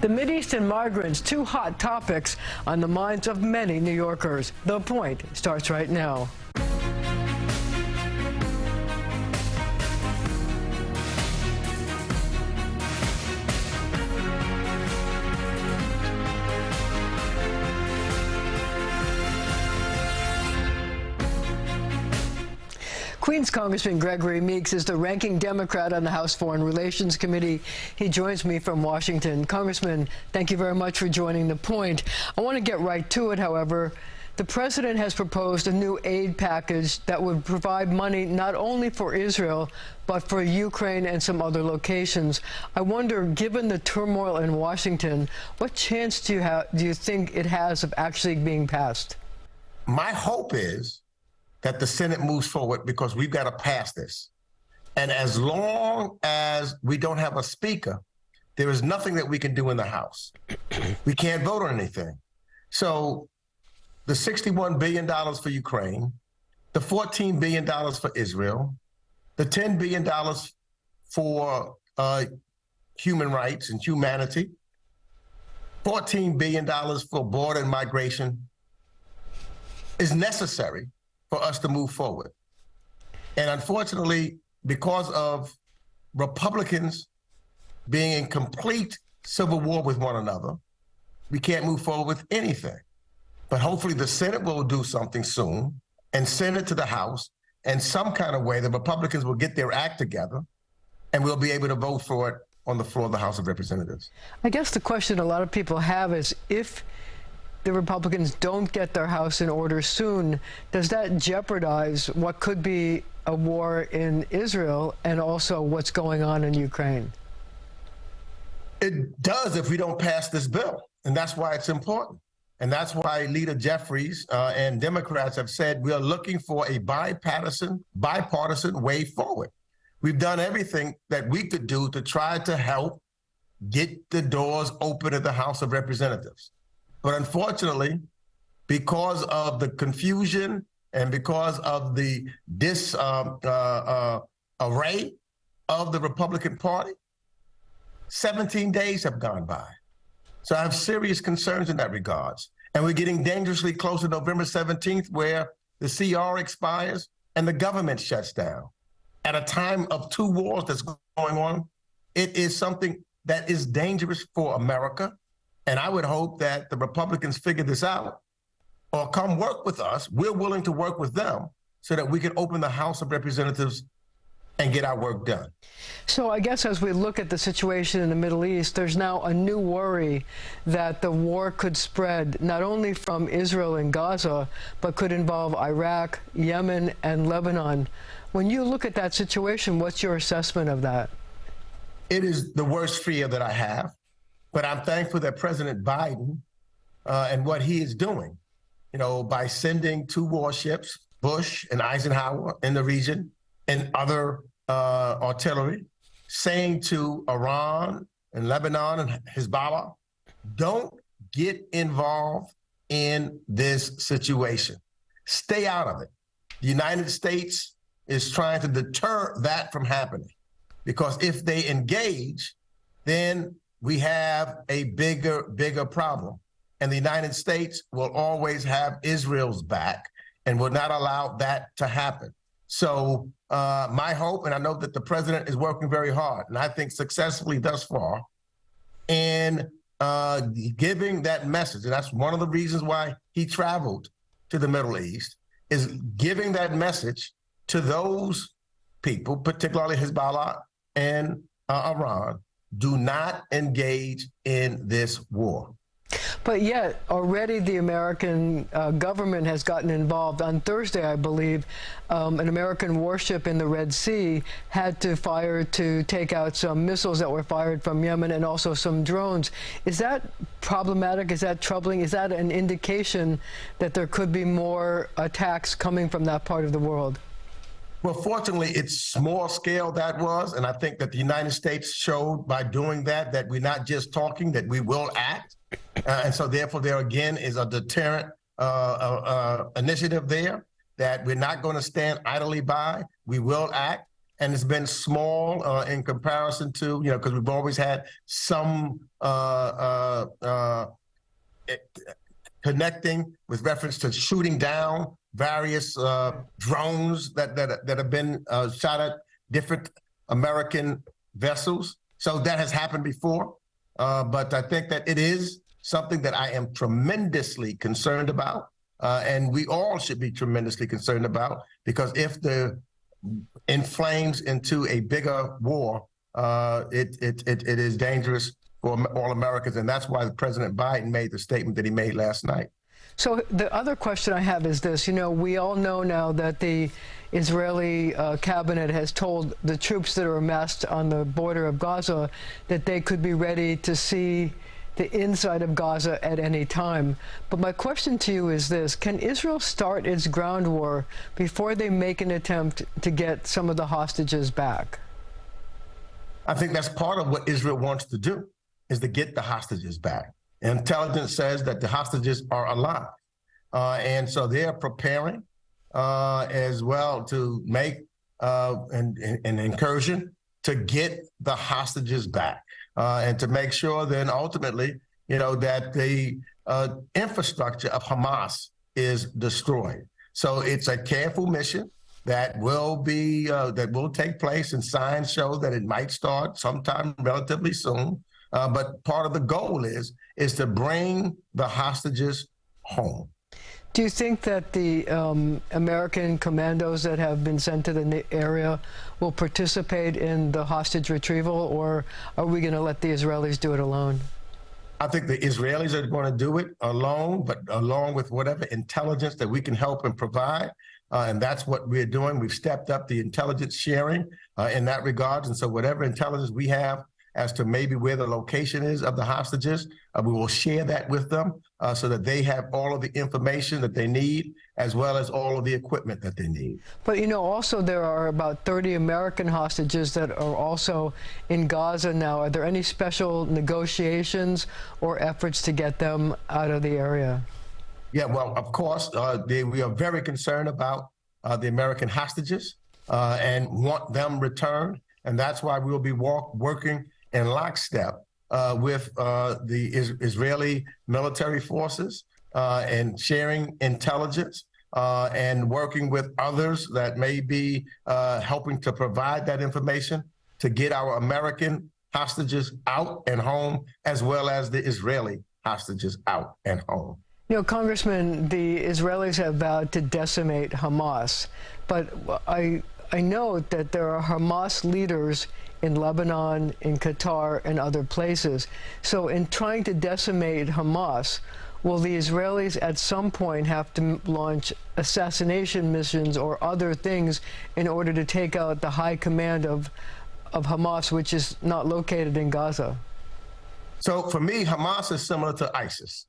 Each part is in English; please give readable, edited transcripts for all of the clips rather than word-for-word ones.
The Mideast and migrants, two hot topics on the minds of many New Yorkers. The Point starts right now. Queens Congressman Gregory Meeks is the ranking Democrat on the House Foreign Relations Committee. He joins me from Washington. Congressman, thank you very much for joining The Point. I want to get right to it, however. The president has proposed a new aid package that would provide money not only for Israel, but for Ukraine and some other locations. I wonder, given the turmoil in Washington, what chance do you think it has of actually being passed? My hope is that the Senate moves forward, because we've got to pass this. And as long as we don't have a speaker, there is nothing that we can do in the House. We can't vote on anything. So the $61 billion for Ukraine, the $14 billion for Israel, the $10 billion for human rights and humanity, $14 billion for border and migration is necessary for us to move forward. And unfortunately, because of Republicans being in complete civil war with one another, we can't move forward with anything. But hopefully the Senate will do something soon and send it to the House, and some kind of way the Republicans will get their act together and we'll be able to vote for it on the floor of the House of Representatives. I guess the question a lot of people have is, if the Republicans don't get their House in order soon, does that jeopardize what could be a war in Israel and also what's going on in Ukraine? It does if we don't pass this bill, and that's why it's important. And that's why Leader Jeffries and Democrats have said we are looking for a bipartisan way forward. We've done everything that we could do to try to help get the doors open at the House of Representatives. But unfortunately, because of the confusion and because of the disarray of the Republican Party, 17 days have gone by. So I have serious concerns in that regards. And we're getting dangerously close to November 17th, where the CR expires and the government shuts down. At a time of two wars that's going on, it is something that is dangerous for America. And I would hope that the Republicans figure this out or come work with us. We're willing to work with them so that we can open the House of Representatives and get our work done. So I guess as we look at the situation in the Middle East, there's now a new worry that the war could spread not only from Israel and Gaza, but could involve Iraq, Yemen, and Lebanon. When you look at that situation, what's your assessment of that? It is the worst fear that I have. But I'm thankful that President Biden and what he is doing, by sending two warships, Bush and Eisenhower, in the region, and other artillery, saying to Iran and Lebanon and Hezbollah, don't get involved in this situation. Stay out of it. The United States is trying to deter that from happening, because if they engage, then we have a bigger problem. And the United States will always have Israel's back and will not allow that to happen. So my hope, and I know that the president is working very hard, and I think successfully thus far, in giving that message, and that's one of the reasons why he traveled to the Middle East, is giving that message to those people, particularly Hezbollah and Iran. Do not engage in this war. But yet, already the American government has gotten involved. On Thursday, I believe, an American warship in the Red Sea had to fire to take out some missiles that were fired from Yemen and also some drones. Is that problematic? Is that troubling? Is that an indication that there could be more attacks coming from that part of the world? Well, fortunately, it's small scale that was, and I think that the United States showed by doing that we're not just talking, that we will act. And so therefore there again is a deterrent initiative there, that we're not going to stand idly by. We will act. and it's been small in comparison to, because we've always had some connecting with reference to shooting down various drones that have been shot at different American vessels. So that has happened before. But I think that it is something that I am tremendously concerned about. And we all should be tremendously concerned about, because if the inflames into a bigger war, it is dangerous for all Americans. And that's why President Biden made the statement that he made last night. So the other question I have is this. We all know now that the Israeli cabinet has told the troops that are amassed on the border of Gaza that they could be ready to see the inside of Gaza at any time. But my question to you is this: can Israel start its ground war before they make an attempt to get some of the hostages back? I think that's part of what Israel wants to do, is to get the hostages back. Intelligence says that the hostages are alive. And so they're preparing as well to make an incursion to get the hostages back. And to make sure then ultimately, that the infrastructure of Hamas is destroyed. So it's a careful mission that will take place, and signs show that it might start sometime relatively soon. But part of the goal is to bring the hostages home. Do you think that the American commandos that have been sent to the area will participate in the hostage retrieval, or are we going to let the Israelis do it alone? I think the Israelis are going to do it alone, but along with whatever intelligence that we can help and provide. And that's what we're doing. We've stepped up the intelligence sharing in that regard. And so whatever intelligence we have as to maybe where the location is of the hostages, we will share that with them so that they have all of the information that they need, as well as all of the equipment that they need. But, also there are about 30 American hostages that are also in Gaza now. Are there any special negotiations or efforts to get them out of the area? Yeah, well, of course, we are very concerned about the American hostages and want them returned. And that's why we will be working in lockstep with the Israeli military forces and sharing intelligence and working with others that may be helping to provide that information to get our American hostages out and home, as well as the Israeli hostages out and home. Congressman, the Israelis have vowed to decimate Hamas, but I know that there are Hamas leaders in Lebanon, in Qatar, and other places. So in trying to decimate Hamas, will the Israelis at some point have to launch assassination missions or other things in order to take out the high command of Hamas, which is not located in Gaza? So for me, Hamas is similar to ISIS.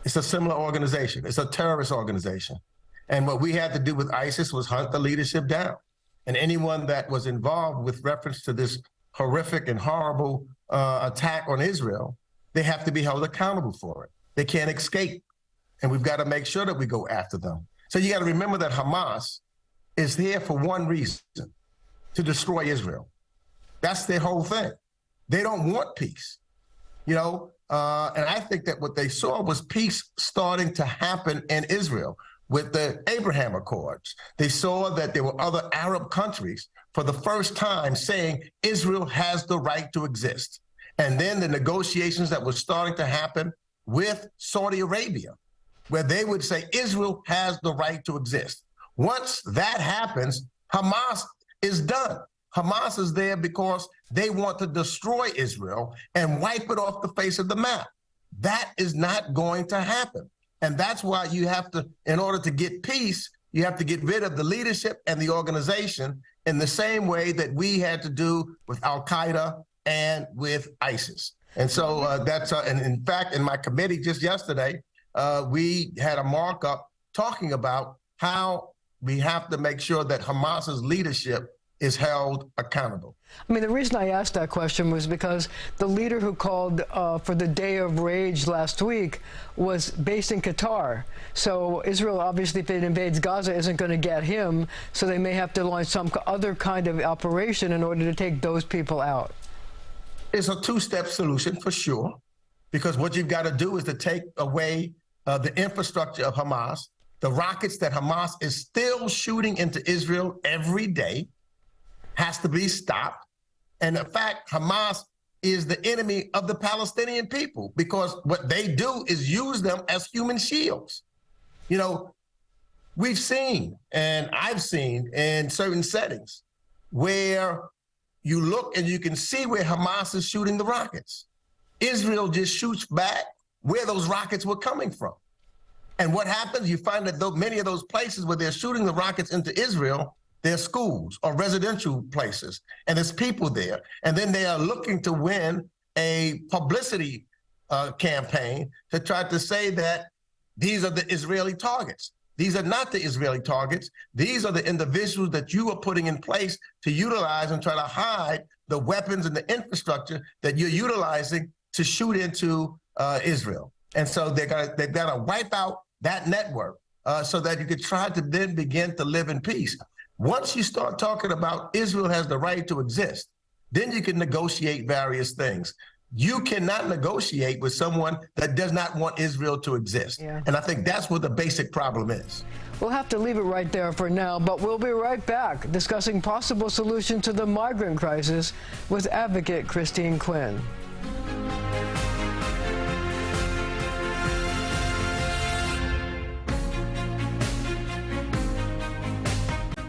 It's a similar organization. It's a terrorist organization. And what we had to do with ISIS was hunt the leadership down. And anyone that was involved with reference to this horrific and horrible attack on Israel, they have to be held accountable for it. They can't escape. And we've got to make sure that we go after them. So you got to remember that Hamas is here for one reason: to destroy Israel. That's their whole thing. They don't want peace, and I think that what they saw was peace starting to happen in Israel with the Abraham Accords. They saw that there were other Arab countries for the first time saying Israel has the right to exist. And then the negotiations that were starting to happen with Saudi Arabia, where they would say Israel has the right to exist. Once that happens, Hamas is done. Hamas is there because they want to destroy Israel and wipe it off the face of the map. That is not going to happen. And that's why you have to, in order to get peace, you have to get rid of the leadership and the organization in the same way that we had to do with Al-Qaeda and with ISIS. And so and in fact, in my committee just yesterday, we had a markup talking about how we have to make sure that Hamas's leadership is held accountable. I mean, the reason I asked that question was because the leader who called for the Day of Rage last week was based in Qatar. So Israel, obviously, if it invades Gaza, isn't going to get him. So they may have to launch some other kind of operation in order to take those people out. It's a two-step solution for sure, because what you've got to do is to take away the infrastructure of Hamas, the rockets that Hamas is still shooting into Israel every day has to be stopped. And in fact, Hamas is the enemy of the Palestinian people, because what they do is use them as human shields. You know, we've seen, and I've seen in certain settings where you look and you can see where Hamas is shooting the rockets. Israel just shoots back where those rockets were coming from. And what happens? You find that many of those places where they're shooting the rockets into Israel, they're schools or residential places, and there's people there. And then they are looking to win a publicity campaign to try to say that these are the Israeli targets. These are not the Israeli targets. These are the individuals that you are putting in place to utilize and try to hide the weapons and the infrastructure that you're utilizing to shoot into Israel. And so they've got to wipe out that network so that you could try to then begin to live in peace. Once you start talking about Israel has the right to exist, then you can negotiate various things. You cannot negotiate with someone that does not want Israel to exist. Yeah. And I think that's what the basic problem is. We'll have to leave it right there for now, but we'll be right back discussing possible solutions to the migrant crisis with advocate Christine Quinn.